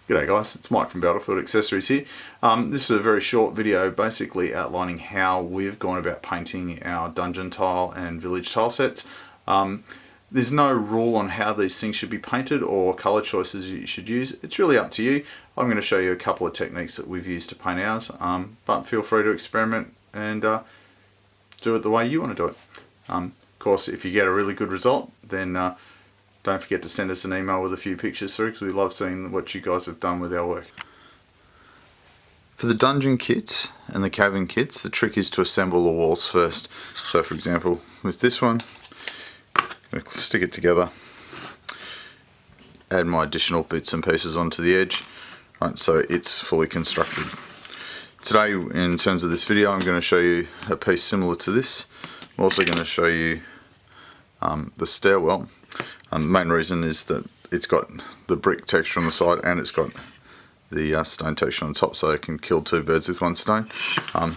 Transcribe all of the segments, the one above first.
G'day guys, it's Mike from Battlefield Accessories here. This is a very short video basically outlining how we've gone about painting our dungeon tile and village tile sets. There's no rule on how these things should be painted or colour choices you should use. It's really up to you. I'm going to show you a couple of techniques that we've used to paint ours, but feel free to experiment and do it the way you want to do it. Of course, if you get a really good result, then don't forget to send us an email with a few pictures through, because we love seeing what you guys have done with our work. For the dungeon kits and the cavern kits, the trick is to assemble the walls first. So for example, with this one, I'm going to stick it together, add my additional bits and pieces onto the edge, right, so it's fully constructed. Today, in terms of this video, I'm going to show you a piece similar to this. I'm also going to show you the stairwell. The main reason is that it's got the brick texture on the side and it's got the stone texture on the top, so it can kill two birds with one stone. We'll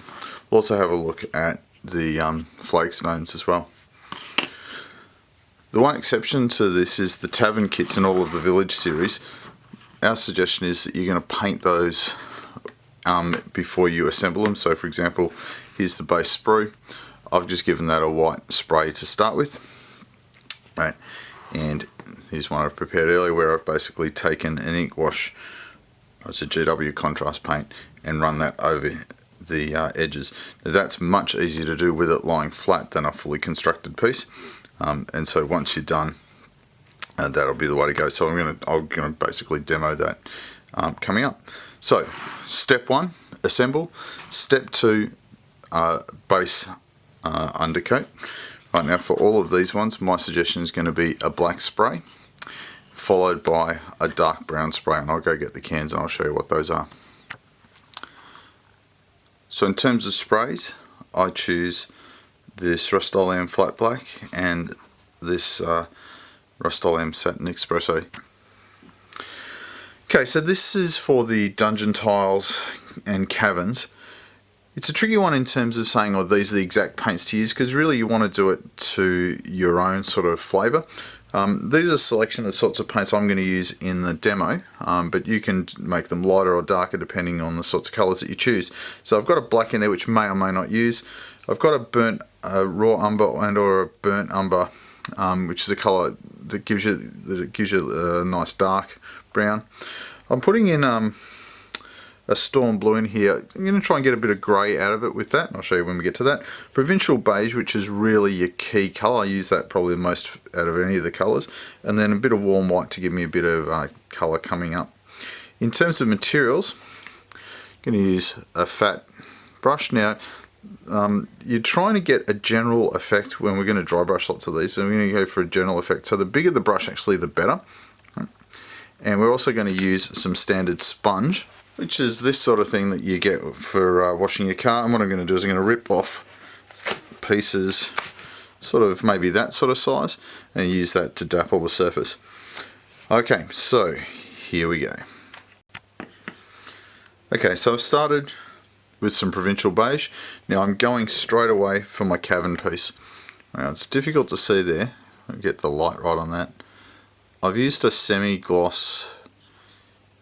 also have a look at the flake stones as well. The one exception to this is the tavern kits in all of the village series. Our suggestion is that you're going to paint those before you assemble them. So for example, here's the base sprue. I've just given that a white spray to start with. Right. And here's one I prepared earlier where I've basically taken an ink wash, it's a GW contrast paint, and run that over the edges. Now that's much easier to do with it lying flat than a fully constructed piece, and so once you're done, that'll be the way to go. So I'm going to basically demo that coming up. So step one, assemble. Step two, base undercoat. Right, now for all of these ones, my suggestion is going to be a black spray followed by a dark brown spray, and I'll go get the cans and I'll show you what those are. So in terms of sprays, I choose this Rust-Oleum Flat Black and this Rust-Oleum Satin Espresso. Okay, so this is for the dungeon tiles and caverns. It's a tricky one in terms of saying, oh, these are the exact paints to use, because really you want to do it to your own sort of flavour. These are a selection of the sorts of paints I'm going to use in the demo, but you can make them lighter or darker depending on the sorts of colours that you choose. So I've got a black in there which may or may not use. I've got a raw umber and or a burnt umber, which is a colour that gives you a nice dark brown. I'm putting in a storm blue in here. I'm going to try and get a bit of grey out of it with that. I'll show you when we get to that. Provincial beige, which is really your key colour. I use that probably the most out of any of the colours. And then a bit of warm white to give me a bit of colour coming up. In terms of materials, I'm going to use a fat brush. Now, you're trying to get a general effect when we're going to dry brush lots of these. So we're going to go for a general effect. So the bigger the brush actually, the better. And we're also going to use some standard sponge, which is this sort of thing that you get for washing your car. And what I'm going to do is I'm going to rip off pieces, sort of maybe that sort of size, and use that to dapple the surface. Okay, so here we go. Okay, so I've started with some provincial beige. Now I'm going straight away for my cavern piece. Now it's difficult to see there. I'll get the light right on that. I've used a semi-gloss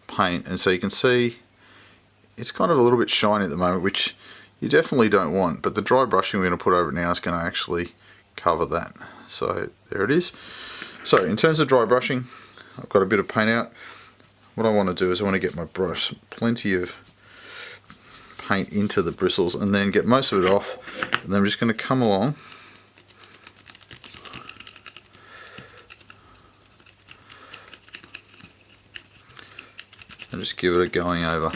paint, and so you can see it's kind of a little bit shiny at the moment, which you definitely don't want, but the dry brushing we're going to put over it now is going to actually cover that. So there it is. So in terms of dry brushing, I've got a bit of paint out. What I want to do is I want to get my brush plenty of paint into the bristles and then get most of it off, and then I'm just going to come along and just give it a going over.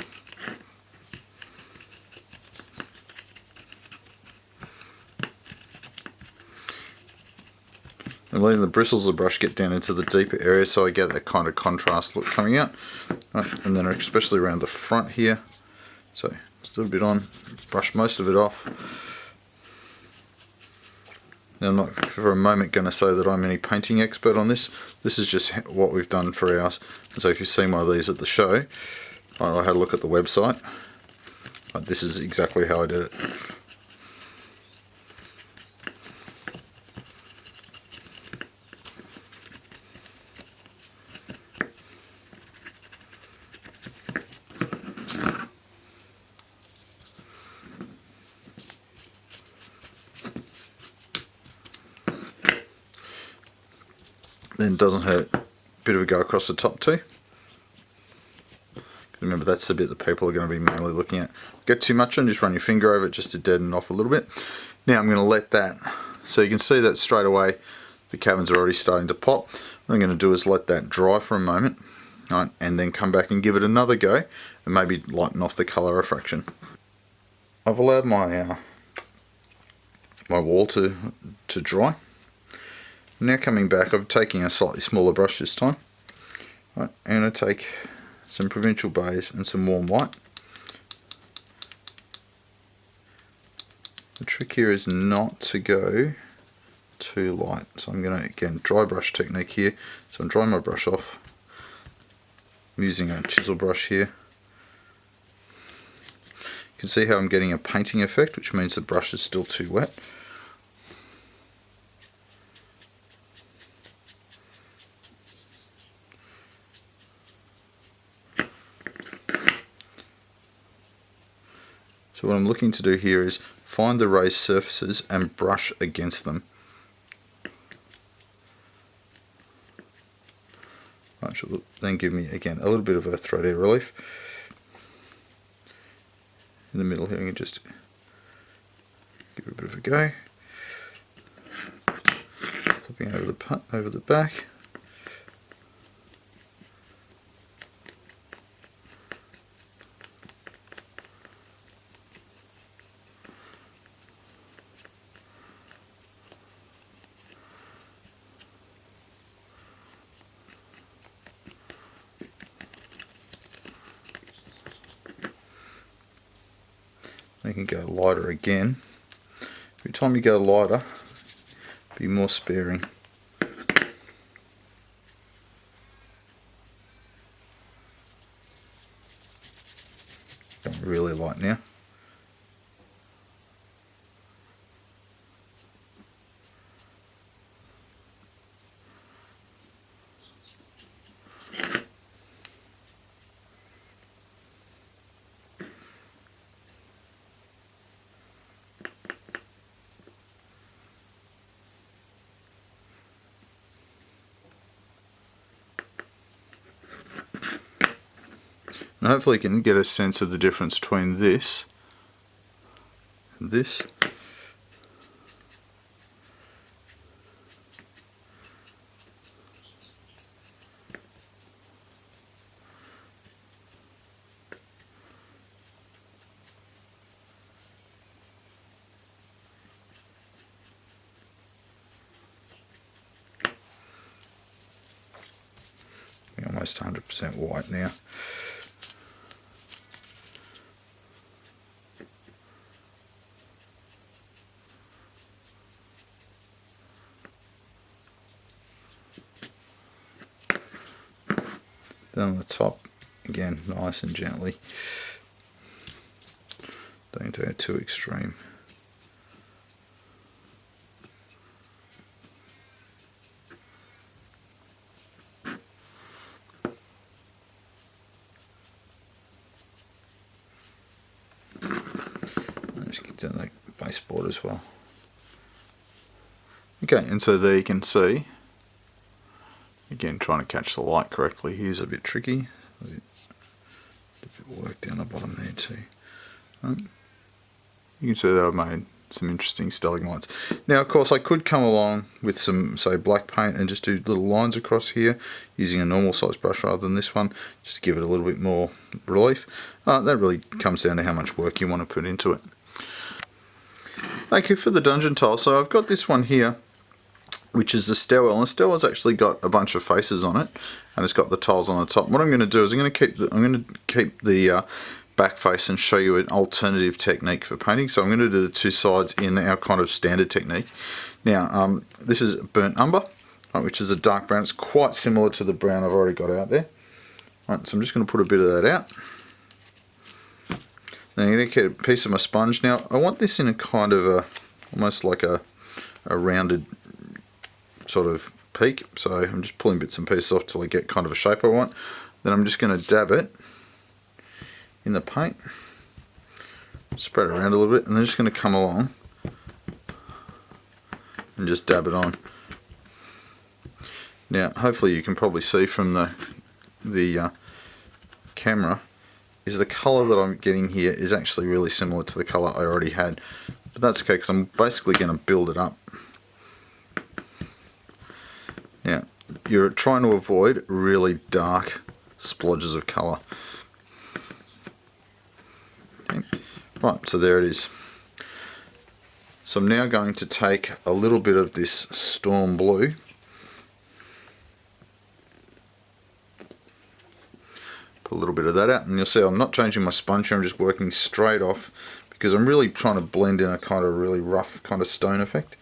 And letting the bristles of the brush get down into the deeper area so I get that kind of contrast look coming out. Right, and then especially around the front here. So just a little bit on, brush most of it off. Now I'm not for a moment going to say that I'm any painting expert on this. This is just what we've done for ours. And so if you've seen one of these at the show, I had a look at the website. This is exactly how I did it. then it doesn't hurt. Bit of a go across the top too. Remember, that's the bit that people are going to be mainly looking at. Get too much on, just run your finger over it just to deaden off a little bit. Now I'm going to let that, so you can see that straight away the caverns are already starting to pop. What I'm going to do is let that dry for a moment, right, and then come back and give it another go and maybe lighten off the colour a fraction. I've allowed my my wall to dry. Now coming back, I'm taking a slightly smaller brush this time. Right, I'm going to take some Provincial Beige and some Warm White. The trick here is not to go too light, so I'm going to, again, dry brush technique here. So I'm drying my brush off. I'm using a chisel brush here. You can see how I'm getting a painting effect, which means the brush is still too wet. So what I'm looking to do here is find the raised surfaces and brush against them. Which will then give me, again, a little bit of a thread air relief. In the middle here, you can just give it a bit of a go. Flipping over the back. You can go lighter again. Every time you go lighter, be more sparing. Going really light now. And hopefully you can get a sense of the difference between this and this. Almost 100% white now. Then on the top, again, nice and gently. Don't go too extreme. Just get down the baseboard as well. Okay, and so there you can see, again, trying to catch the light correctly here is a bit tricky. A bit work down the bottom there too. You can see that I've made some interesting stalagmites. Now, of course, I could come along with some, say, black paint and just do little lines across here using a normal size brush rather than this one, just to give it a little bit more relief. That really comes down to how much work you want to put into it. Okay, for the dungeon tile, so I've got this one here, which is the stairwell, and the stairwell's actually got a bunch of faces on it, and it's got the tiles on the top. What I'm going to do is I'm going to keep the back face and show you an alternative technique for painting. So I'm going to do the two sides in our kind of standard technique. Now, this is burnt umber, right, which is a dark brown. It's quite similar to the brown I've already got out there. Right, so I'm just going to put a bit of that out. Then I'm going to get a piece of my sponge. Now, I want this in a kind of a, almost like a rounded sort of peak. So I'm just pulling bits and pieces off till I get kind of a shape I want. Then I'm just going to dab it in the paint, spread it around a little bit, and then just going to come along and just dab it on. Now, hopefully you can probably see from the camera, is the colour that I'm getting here is actually really similar to the colour I already had. But that's okay, because I'm basically going to build it up. Now, you're trying to avoid really dark splodges of colour. Okay. Right, so there it is. So I'm now going to take a little bit of this Storm Blue, put a little bit of that out, and you'll see I'm not changing my sponge here, I'm just working straight off because I'm really trying to blend in a kind of really rough kind of stone effect.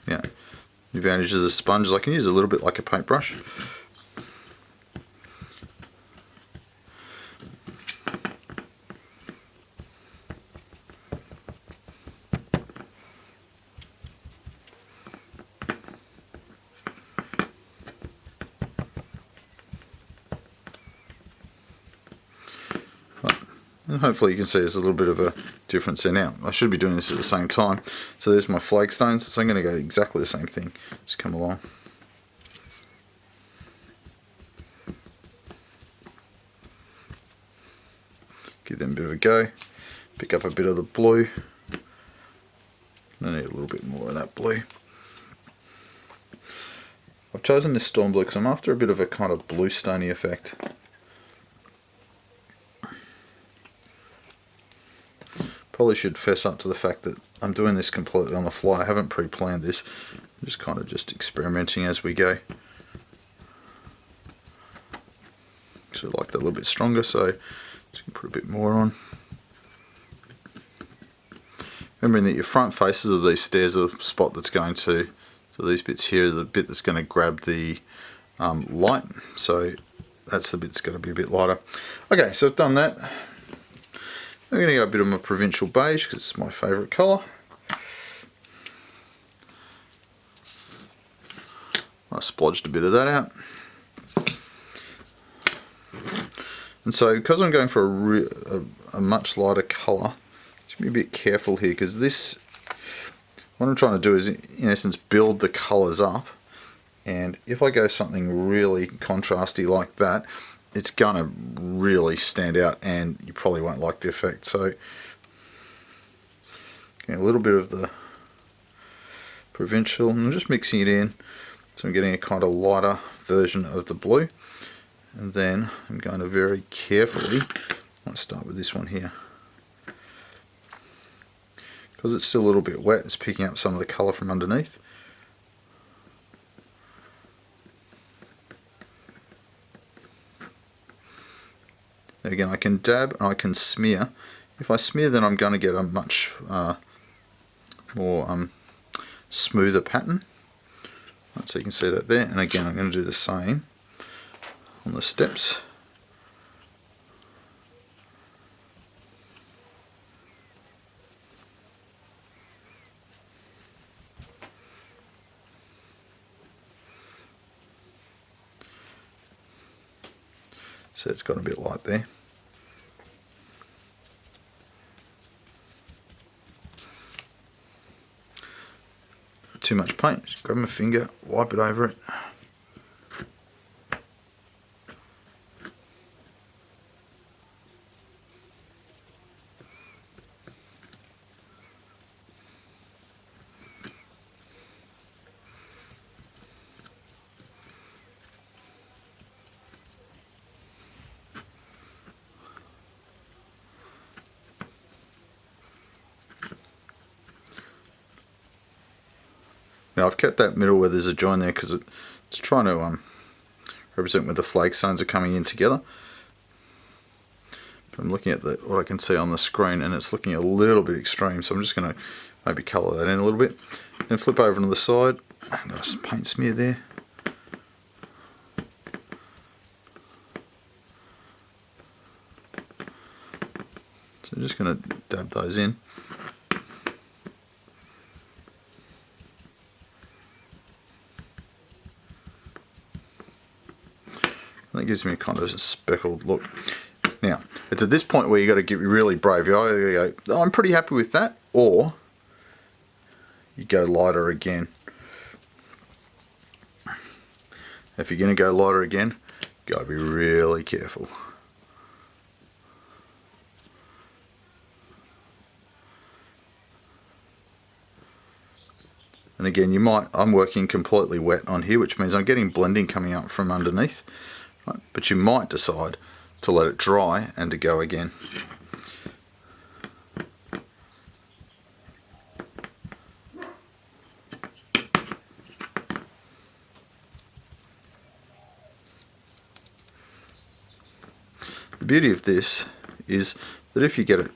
Yeah, the advantage is a sponge is I can use a little bit like a paintbrush. And hopefully you can see there's a little bit of a difference there. Now, I should be doing this at the same time. So there's my flagstones, so I'm going to go exactly the same thing. Just come along. Give them a bit of a go. Pick up a bit of the blue. I need a little bit more of that blue. I've chosen this Storm Blue because I'm after a bit of a kind of blue stony effect. Probably should fess up to the fact that I'm doing this completely on the fly. I haven't pre-planned this. I'm just kind of just experimenting as we go. So I like that a little bit stronger, so just gonna put a bit more on. Remembering that your front faces of these stairs are the spot that's going to, so these bits here are the bit that's going to grab the light. So that's the bit that's going to be a bit lighter. Okay, so I've done that. I'm going to go a bit of my Provincial Beige because it's my favourite colour. I splodged a bit of that out. And so because I'm going for a much lighter colour, just be a bit careful here because this, what I'm trying to do is in essence build the colours up, and if I go something really contrasty like that, it's gonna really stand out and you probably won't like the effect. So getting a little bit of the Provincial and I'm just mixing it in, so I'm getting a kind of lighter version of the blue, and then I'm going to very carefully, let's start with this one here, because it's still a little bit wet, it's picking up some of the colour from underneath. Again, I can dab and I can smear. If I smear, then I'm going to get a much more smoother pattern. Right, so you can see that there. And again, I'm going to do the same on the steps. So it's got a bit light there. Too much paint, just grab my finger, wipe it over it. Now I've kept that middle where there's a join there because it's trying to represent where the flagstones are coming in together. I'm looking at what I can see on the screen and it's looking a little bit extreme, so I'm just going to maybe colour that in a little bit. Then flip over to the side, I've got some paint smear there. So I'm just going to dab those in. That gives me kind of a speckled look. Now, it's at this point where you got to get really brave. You either go, oh, I'm pretty happy with that, or you go lighter again. If you're going to go lighter again, you got to be really careful. And again, I'm working completely wet on here, which means I'm getting blending coming up from underneath. Right? But you might decide to let it dry and to go again. The beauty of this is that if you get it,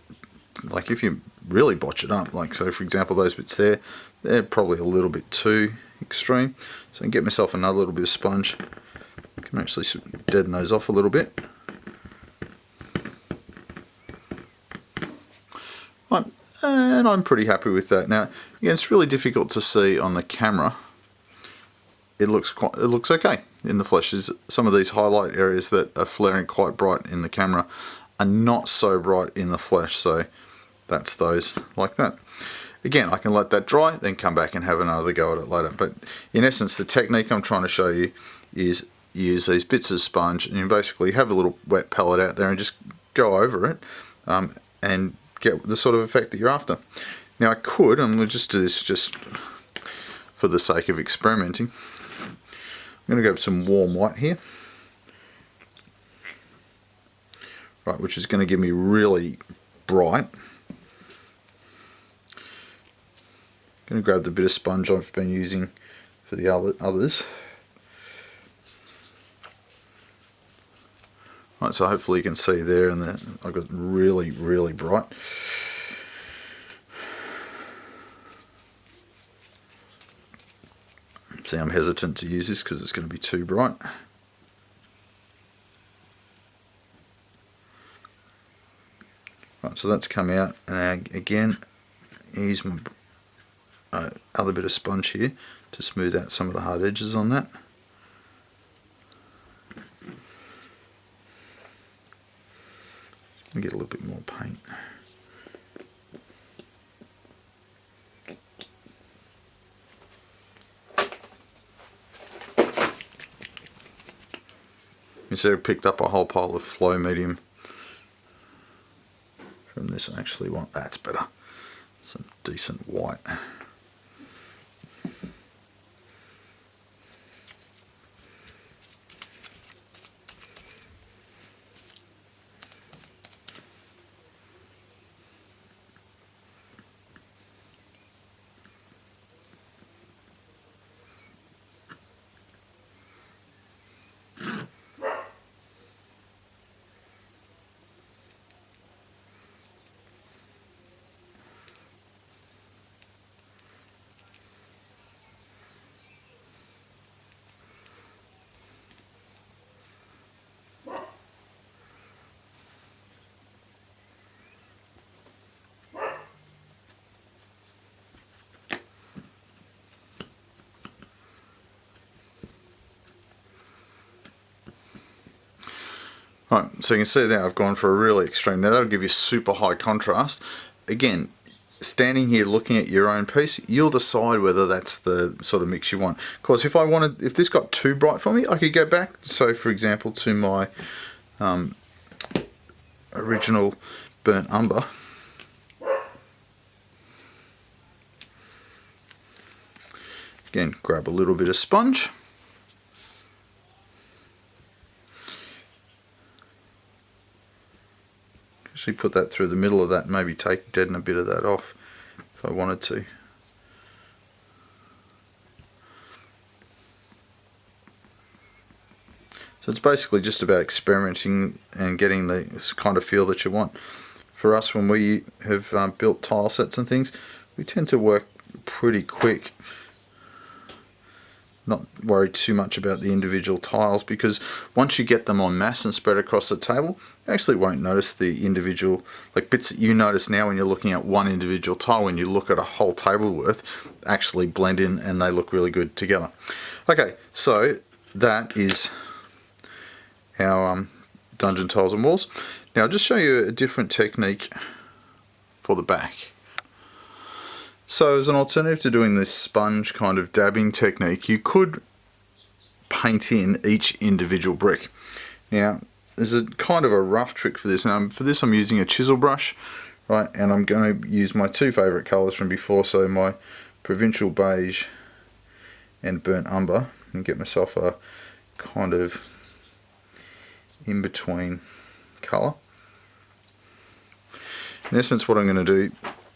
like if you really botch it up, like so for example those bits there, they're probably a little bit too extreme, so I can get myself another little bit of sponge. I can actually deaden those off a little bit. Right, and I'm pretty happy with that. Now again, it's really difficult to see on the camera. It looks okay in the flesh. There's some of these highlight areas that are flaring quite bright in the camera are not so bright in the flesh, so that's those like that. Again, I can let that dry, then come back and have another go at it later. But in essence, the technique I'm trying to show you is use these bits of sponge and you basically have a little wet palette out there and just go over it and get the sort of effect that you're after. Now I could, and we'll just do this just for the sake of experimenting. I'm going to grab some warm white here, right, which is going to give me really bright. I'm going to grab the bit of sponge I've been using for the others. Right, so hopefully you can see there, and I've got really, really bright. See, I'm hesitant to use this because it's going to be too bright. Right, so that's come out, and again, use my other bit of sponge here to smooth out some of the hard edges on that. And get a little bit more paint. You see I picked up a whole pile of flow medium from this. I actually want that's better. Some decent white. Right, so you can see there I've gone for a really extreme. Now that'll give you super high contrast. Again, standing here looking at your own piece, you'll decide whether that's the sort of mix you want. Of course, if this got too bright for me, I could go back, so for example, to my original burnt umber. Again, grab a little bit of sponge. Actually put that through the middle of that, maybe deaden a bit of that off if I wanted to. So it's basically just about experimenting and getting the kind of feel that you want. For us, when we have built tile sets and things, we tend to work pretty quick. Not worry too much about the individual tiles, because once you get them en masse and spread across the table, you actually won't notice the individual, like bits that you notice now when you're looking at one individual tile, when you look at a whole table worth, actually blend in and they look really good together. Okay, so that is our dungeon tiles and walls. Now I'll just show you a different technique for the back. So as an alternative to doing this sponge kind of dabbing technique, you could paint in each individual brick. Now there's a kind of a rough trick for this. Now for this I'm using a chisel brush, right, and I'm going to use my two favourite colours from before, so my Provincial Beige and Burnt Umber, and get myself a kind of in between colour. In essence what I'm going to do,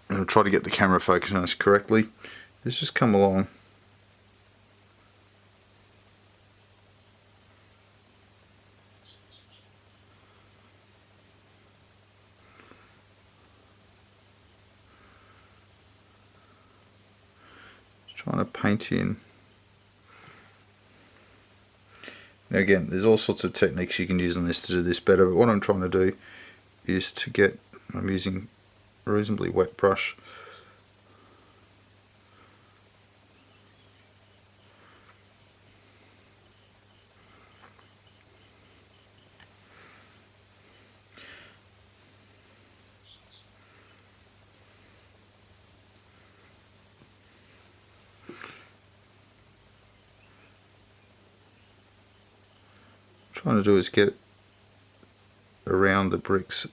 and I'll try to get the camera focused on this correctly, is just come along trying to paint in. Now again, there's all sorts of techniques you can use on this to do this better, but what I'm trying to do is to get, I'm using a reasonably wet brush, trying to do is get around the bricks,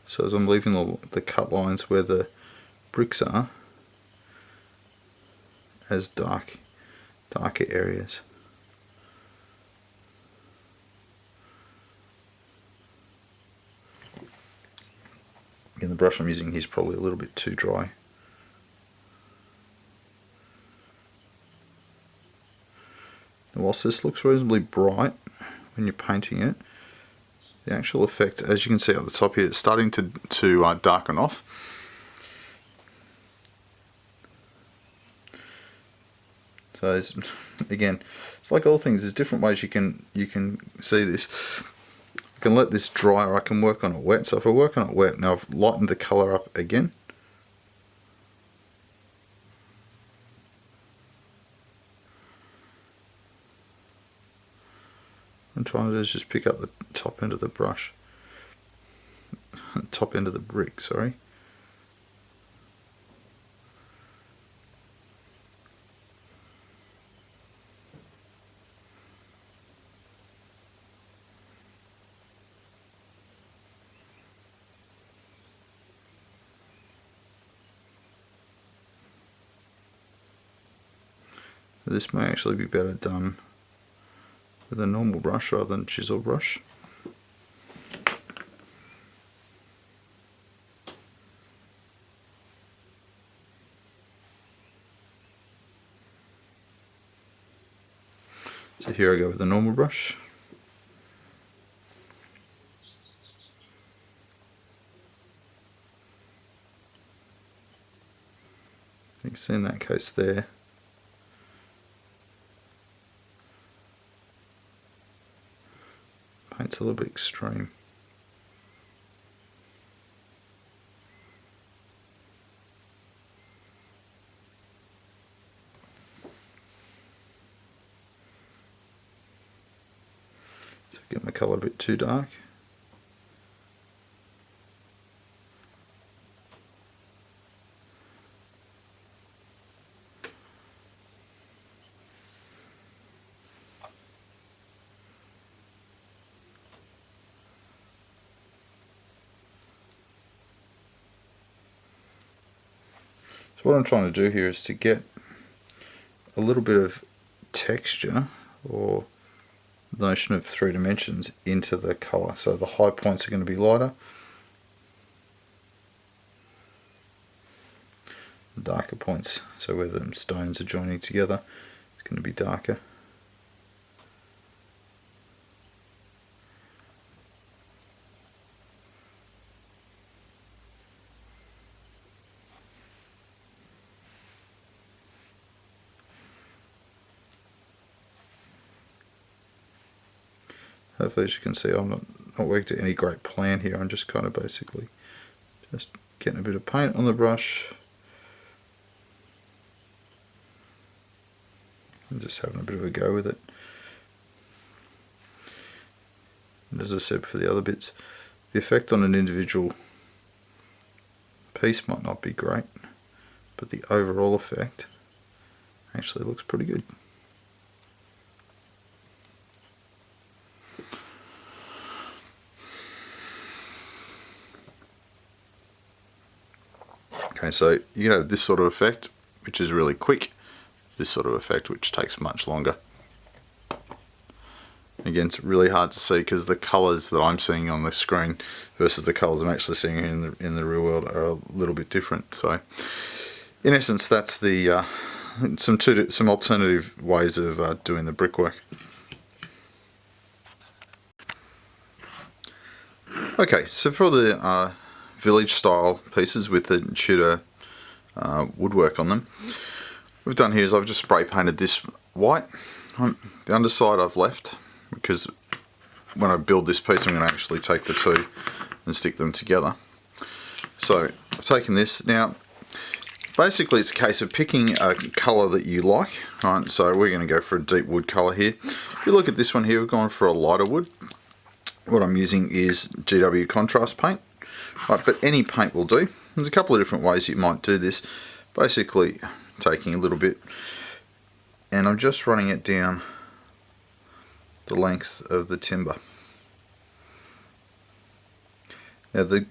so as I'm leaving the cut lines where the bricks are as darker areas. Again, the brush I'm using here is probably a little bit too dry. Now, whilst this looks reasonably bright when you're painting it, the actual effect, as you can see at the top here, it's starting to darken off. So again, it's like all things, there's different ways you can see this. I can let this dry, or I can work on it wet. So if I work on it wet, now I've lightened the colour up again. What I'm trying to do is just pick up the top end of the brush, top end of the brick, sorry. This may actually be better done with a normal brush rather than chisel brush. So here I go with a normal brush. You can see in that case there, paint's a little bit extreme. So get my colour a bit too dark. So what I'm trying to do here is to get a little bit of texture, or the notion of 3 dimensions, into the colour. So the high points are going to be lighter, the darker points, so where the stones are joining together, it's going to be darker. Hopefully, as you can see, I'm not working to any great plan here. I'm just kind of basically just getting a bit of paint on the brush and just having a bit of a go with it. And as I said for the other bits, the effect on an individual piece might not be great, but the overall effect actually looks pretty good. Okay, so you have this sort of effect, which is really quick, this sort of effect, which takes much longer. Again, it's really hard to see because the colours that I'm seeing on the screen versus the colours I'm actually seeing in the real world are a little bit different. So, in essence, that's the some alternative ways of doing the brickwork. Okay, so for the village style pieces with the Tudor woodwork on them, what we've done here is I've just spray painted this white. The underside I've left, because when I build this piece I'm going to actually take the two and stick them together. So I've taken this. Now basically it's a case of picking a colour that you like, right? So we're going to go for a deep wood colour here. If you look at this one here, we've gone for a lighter wood. What I'm using is GW contrast paint, right, but any paint will do. There's a couple of different ways you might do this. Basically taking a little bit and I'm just running it down the length of the timber. Now the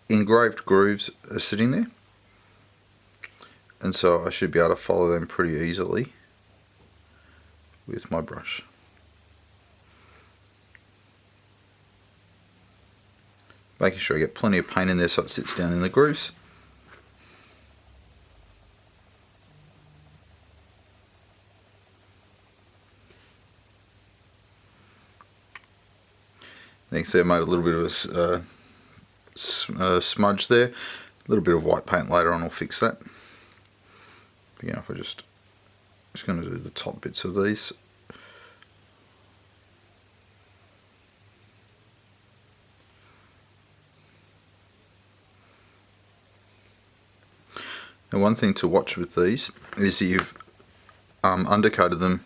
engraved grooves are sitting there, and so I should be able to follow them pretty easily with my brush. Making sure I get plenty of paint in there so it sits down in the grooves. You can see I made a little bit of a smudge there. A little bit of white paint later on will fix that. But yeah, if I just going to do the top bits of these. Now one thing to watch with these is that you've undercoated them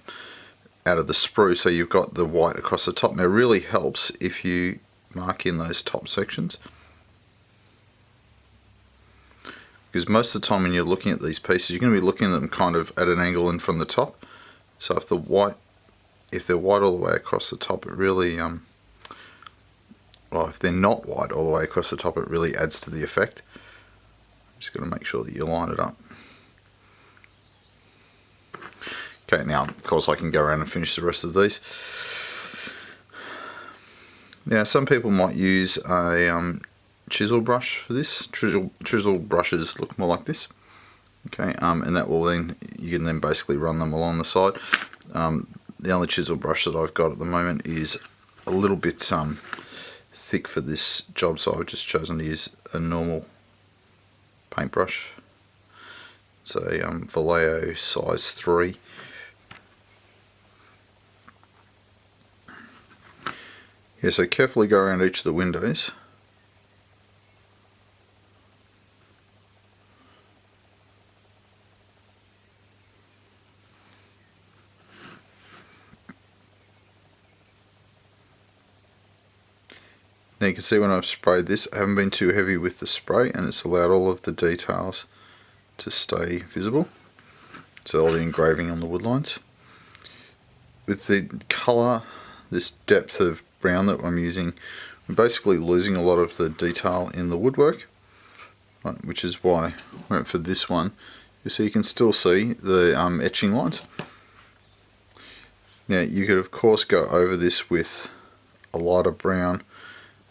out of the sprue, so you've got the white across the top. Now it really helps if you mark in those top sections, because most of the time when you're looking at these pieces you're going to be looking at them kind of at an angle and from the top. So if they're white all the way across the top, it really well, if they're not white all the way across the top, it really adds to the effect. Just got to make sure that you line it up. Okay, now of course I can go around and finish the rest of these. Now some people might use a chisel brush for this. Chisel brushes look more like this. Okay, and that will then, you can then basically run them along the side. The only chisel brush that I've got at the moment is a little bit thick for this job, so I've just chosen to use a normal paintbrush. It's a Vallejo size 3. Yeah, so carefully go around each of the windows. Now you can see when I've sprayed this, I haven't been too heavy with the spray, and it's allowed all of the details to stay visible. So all the engraving on the wood lines. With the colour, this depth of brown that I'm using, I'm basically losing a lot of the detail in the woodwork, right, which is why I went for this one. You can still see the etching lines. Now you could of course go over this with a lighter brown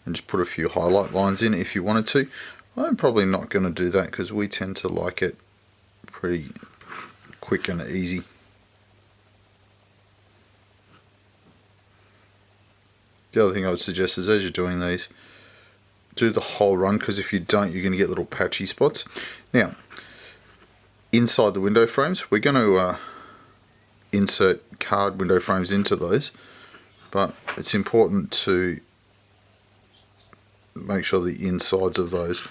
and just put a few highlight lines in if you wanted to. I'm probably not going to do that because we tend to like it pretty quick and easy. The other thing I would suggest is as you're doing these, do the whole run, because if you don't you're going to get little patchy spots. Now inside the window frames, we're going to insert card window frames into those, but it's important to make sure the insides of those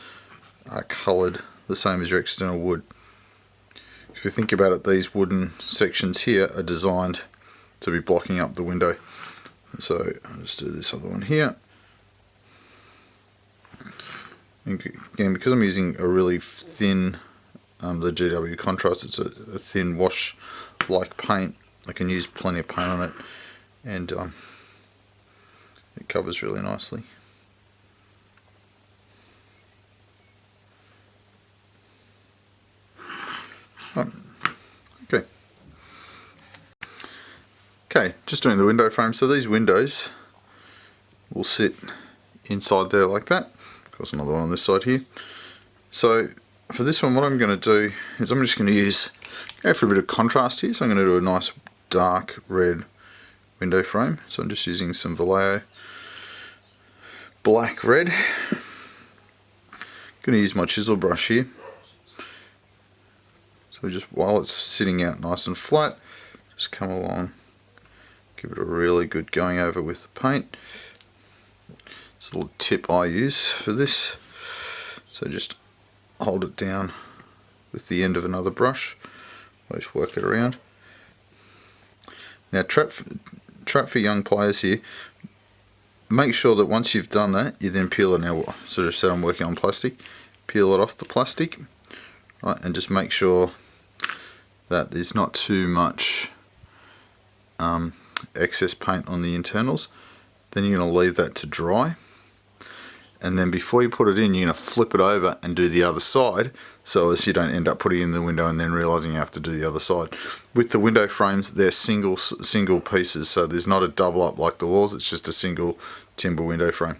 are coloured the same as your external wood. If you think about it, these wooden sections here are designed to be blocking up the window, So I'll just do this other one here. And again, because I'm using a really thin, the GW Contrast, it's a thin wash-like paint. I can use plenty of paint on it, and it covers really nicely. Okay. Okay, just doing the window frame. So these windows will sit inside there like that. Of course, another one on this side here. So for this one, what I'm going to do is I'm just going to go for a bit of contrast here. So I'm going to do a nice dark red window frame. So I'm just using some Vallejo black red. Going to use my chisel brush here. So just while it's sitting out nice and flat, just come along, give it a really good going over with the paint. It's a little tip I use for this. So just hold it down with the end of another brush. I'll just work it around. Now, trap for young players here. Make sure that once you've done that, you then peel it. Now, so just said I'm working on plastic. Peel it off the plastic, right, and just make sure that there's not too much excess paint on the internals. Then you're going to leave that to dry, and then before you put it in, you're going to flip it over and do the other side, so as you don't end up putting it in the window and then realizing you have to do the other side. With the window frames, they're single pieces, so there's not a double up like the walls. It's just a single timber window frame.